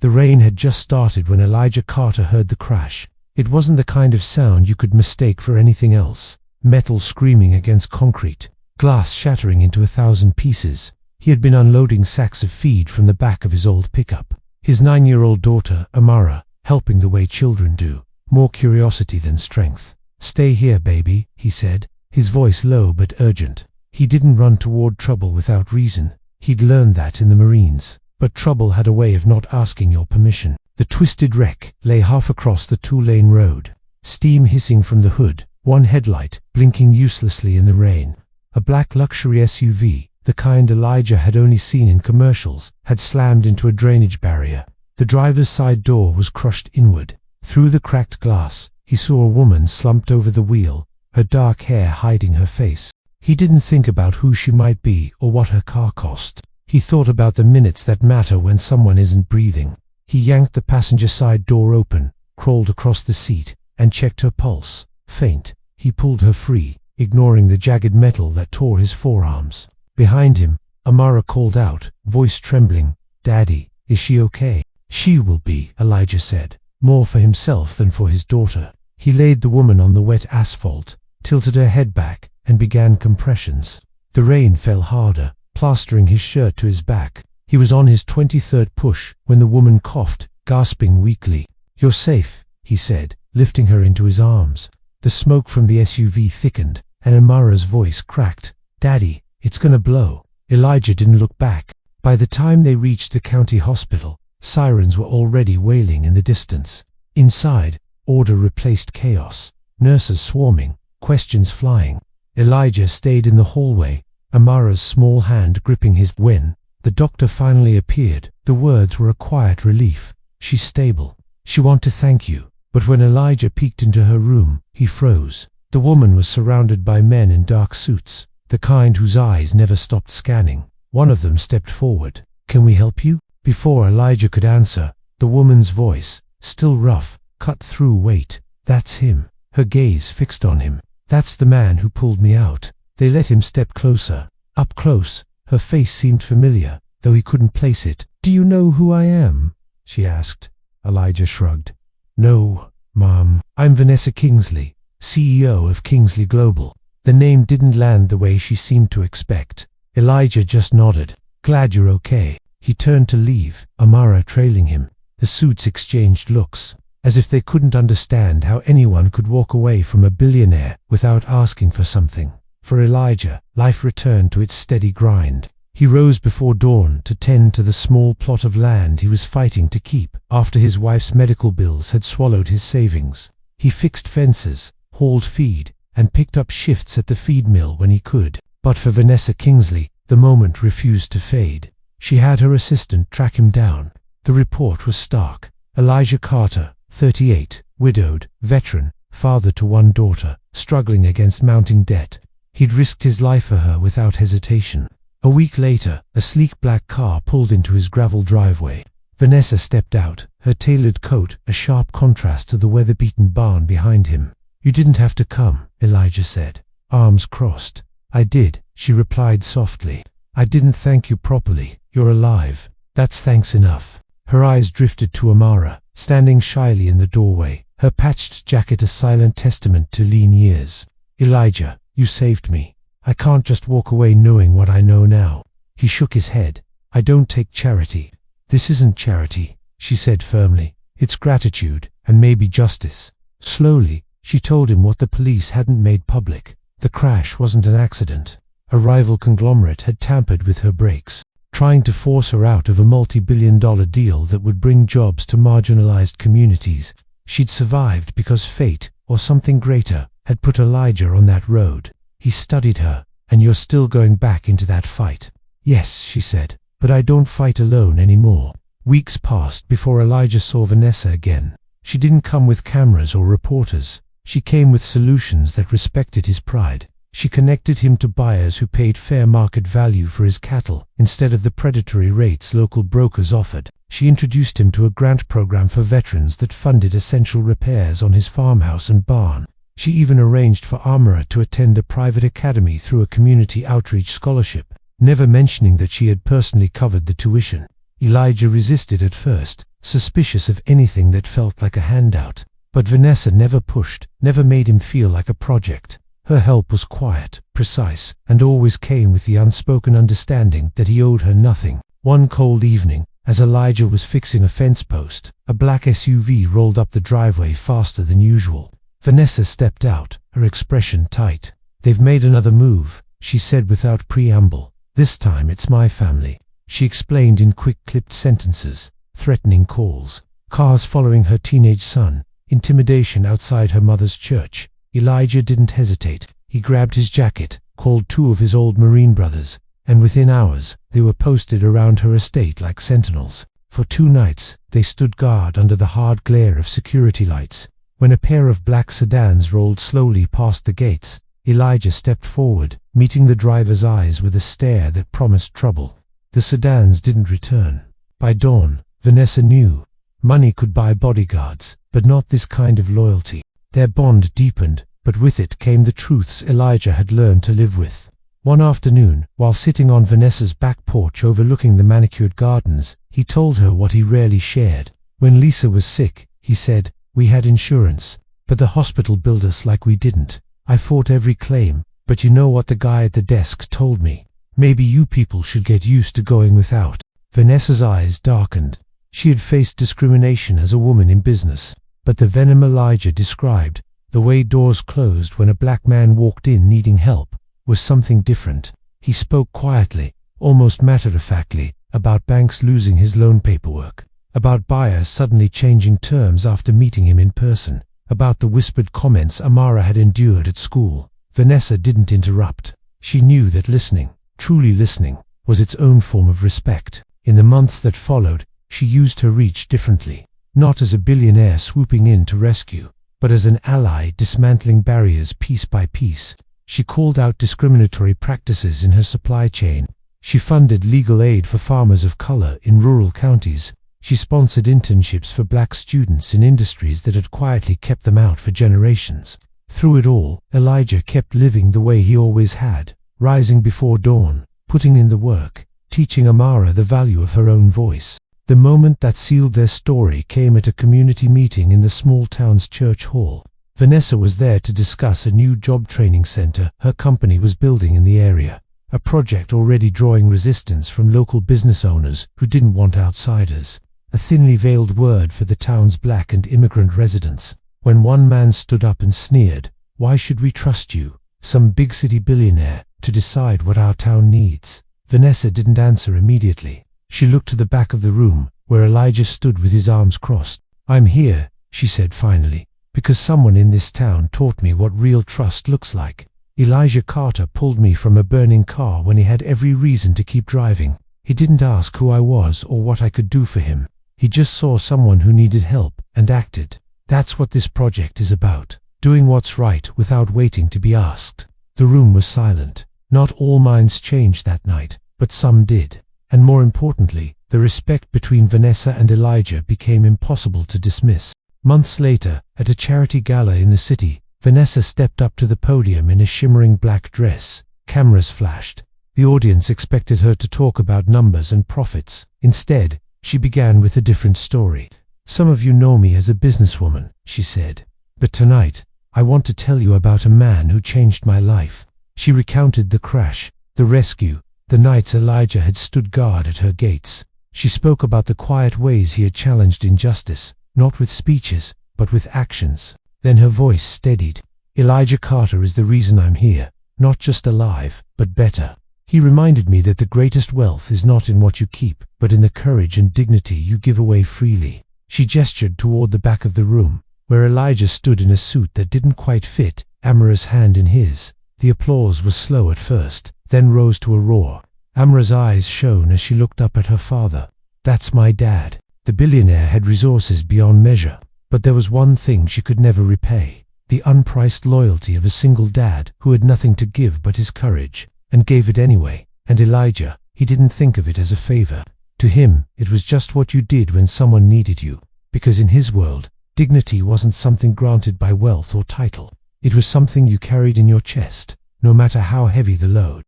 The rain had just started when Elijah Carter heard the crash. It wasn't the kind of sound you could mistake for anything else. Metal screaming against concrete, glass shattering into 1,000 pieces. He had been unloading sacks of feed from the back of his old pickup. His 9-year-old daughter, Amara, helping the way children do, more curiosity than strength. "Stay here, baby," he said, his voice low but urgent. He didn't run toward trouble without reason. He'd learned that in the Marines. But trouble had a way of not asking your permission. The twisted wreck lay half across the 2-lane road, steam hissing from the hood, one headlight blinking uselessly in the rain. A black luxury SUV, the kind Elijah had only seen in commercials, had slammed into a drainage barrier. The driver's side door was crushed inward. Through the cracked glass, he saw a woman slumped over the wheel, her dark hair hiding her face. He didn't think about who she might be or what her car cost. He thought about the minutes that matter when someone isn't breathing. He yanked the passenger side door open, crawled across the seat, and checked her pulse. Faint. He pulled her free, ignoring the jagged metal that tore his forearms. Behind him, Amara called out, voice trembling, "Daddy, is she okay?" "She will be," Elijah said, more for himself than for his daughter. He laid the woman on the wet asphalt, tilted her head back, and began compressions. The rain fell harder, plastering his shirt to his back. He was on his 23rd push when the woman coughed, gasping weakly. "You're safe," he said, lifting her into his arms. The smoke from the SUV thickened, and Amara's voice cracked. "Daddy, it's gonna blow." Elijah didn't look back. By the time they reached the county hospital, sirens were already wailing in the distance. Inside, order replaced chaos. Nurses swarming, questions flying. Elijah stayed in the hallway, Amara's small hand gripping his. When the doctor finally appeared, the words were a quiet relief. "She's stable. She wants to thank you." But when Elijah peeked into her room, he froze. The woman was surrounded by men in dark suits, the kind whose eyes never stopped scanning. One of them stepped forward. "Can we help you?" Before Elijah could answer, the woman's voice, still rough, cut through weight. "That's him." Her gaze fixed on him. "That's the man who pulled me out." They let him step closer. Up close, her face seemed familiar, though he couldn't place it. "Do you know who I am?" she asked. Elijah shrugged. "No, Mom. I'm Vanessa Kingsley, CEO of Kingsley Global." The name didn't land the way she seemed to expect. Elijah just nodded. "Glad you're okay." He turned to leave, Amara trailing him. The suits exchanged looks, as if they couldn't understand how anyone could walk away from a billionaire without asking for something. For Elijah, life returned to its steady grind. He rose before dawn to tend to the small plot of land he was fighting to keep after his wife's medical bills had swallowed his savings. He fixed fences, hauled feed, and picked up shifts at the feed mill when he could. But for Vanessa Kingsley, the moment refused to fade. She had her assistant track him down. The report was stark. Elijah Carter, 38, widowed, veteran, father to one daughter, struggling against mounting debt. He'd risked his life for her without hesitation. A week later, a sleek black car pulled into his gravel driveway. Vanessa stepped out, her tailored coat a sharp contrast to the weather-beaten barn behind him. "You didn't have to come," Elijah said, arms crossed. "I did," she replied softly. "I didn't thank you properly. You're alive. That's thanks enough." Her eyes drifted to Amara, standing shyly in the doorway, her patched jacket a silent testament to lean years. "Elijah, you saved me. I can't just walk away knowing what I know now." He shook his head. "I don't take charity." "This isn't charity," she said firmly. "It's gratitude, and maybe justice." Slowly, she told him what the police hadn't made public. The crash wasn't an accident. A rival conglomerate had tampered with her brakes, trying to force her out of a multi-billion-dollar deal that would bring jobs to marginalized communities. She'd survived because fate, or something greater, had put Elijah on that road. He studied her. "And you're still going back into that fight?" "Yes," she said, "but I don't fight alone anymore." Weeks passed before Elijah saw Vanessa again. She didn't come with cameras or reporters. She came with solutions that respected his pride. She connected him to buyers who paid fair market value for his cattle instead of the predatory rates local brokers offered. She introduced him to a grant program for veterans that funded essential repairs on his farmhouse and barn. She even arranged for Amara to attend a private academy through a community outreach scholarship, never mentioning that she had personally covered the tuition. Elijah resisted at first, suspicious of anything that felt like a handout. But Vanessa never pushed, never made him feel like a project. Her help was quiet, precise, and always came with the unspoken understanding that he owed her nothing. One cold evening, as Elijah was fixing a fence post, a black SUV rolled up the driveway faster than usual. Vanessa stepped out, her expression tight. "They've made another move," she said without preamble. "This time it's my family," she explained in quick clipped sentences. Threatening calls, cars following her teenage son, intimidation outside her mother's church. Elijah didn't hesitate. He grabbed his jacket, called 2 of his old Marine brothers, and within hours they were posted around her estate like sentinels. For 2 nights they stood guard under the hard glare of security lights. When a pair of black sedans rolled slowly past the gates, Elijah stepped forward, meeting the driver's eyes with a stare that promised trouble. The sedans didn't return. By dawn, Vanessa knew. Money could buy bodyguards, but not this kind of loyalty. Their bond deepened, but with it came the truths Elijah had learned to live with. One afternoon, while sitting on Vanessa's back porch overlooking the manicured gardens, he told her what he rarely shared. When Lisa was sick, he said, "We had insurance, but the hospital billed us like we didn't. I fought every claim, but you know what the guy at the desk told me? Maybe you people should get used to going without." Vanessa's eyes darkened. She had faced discrimination as a woman in business, but the venom Elijah described, the way doors closed when a black man walked in needing help, was something different. He spoke quietly, almost matter-of-factly, about banks losing his loan paperwork, about buyers suddenly changing terms after meeting him in person, about the whispered comments Amara had endured at school. Vanessa didn't interrupt. She knew that listening, truly listening, was its own form of respect. In the months that followed, she used her reach differently, not as a billionaire swooping in to rescue, but as an ally dismantling barriers piece by piece. She called out discriminatory practices in her supply chain. She funded legal aid for farmers of color in rural counties. She sponsored internships for black students in industries that had quietly kept them out for generations. Through it all, Elijah kept living the way he always had, rising before dawn, putting in the work, teaching Amara the value of her own voice. The moment that sealed their story came at a community meeting in the small town's church hall. Vanessa was there to discuss a new job training center her company was building in the area, a project already drawing resistance from local business owners who didn't want outsiders, a thinly veiled word for the town's black and immigrant residents. When one man stood up and sneered, "Why should we trust you, some big city billionaire, to decide what our town needs?" Vanessa didn't answer immediately. She looked to the back of the room, where Elijah stood with his arms crossed. "I'm here," she said finally, "because someone in this town taught me what real trust looks like. Elijah Carter pulled me from a burning car when he had every reason to keep driving. He didn't ask who I was or what I could do for him. He just saw someone who needed help and acted. That's what this project is about, doing what's right without waiting to be asked." The room was silent. Not all minds changed that night, but some did. And more importantly, the respect between Vanessa and Elijah became impossible to dismiss. Months later, at a charity gala in the city, Vanessa stepped up to the podium in a shimmering black dress. Cameras flashed. The audience expected her to talk about numbers and profits. Instead, she began with a different story. "Some of you know me as a businesswoman," she said. "But tonight, I want to tell you about a man who changed my life." She recounted the crash, the rescue, the nights Elijah had stood guard at her gates. She spoke about the quiet ways he had challenged injustice, not with speeches, but with actions. Then her voice steadied. "Elijah Carter is the reason I'm here, not just alive, but better. He reminded me that the greatest wealth is not in what you keep, but in the courage and dignity you give away freely." She gestured toward the back of the room, where Elijah stood in a suit that didn't quite fit, Amara's hand in his. The applause was slow at first, then rose to a roar. Amara's eyes shone as she looked up at her father. "That's my dad." The billionaire had resources beyond measure, but there was one thing she could never repay: the unpriced loyalty of a single dad who had nothing to give but his courage, and gave it anyway. And Elijah, he didn't think of it as a favor. To him, it was just what you did when someone needed you, because in his world, dignity wasn't something granted by wealth or title. It was something you carried in your chest, no matter how heavy the load.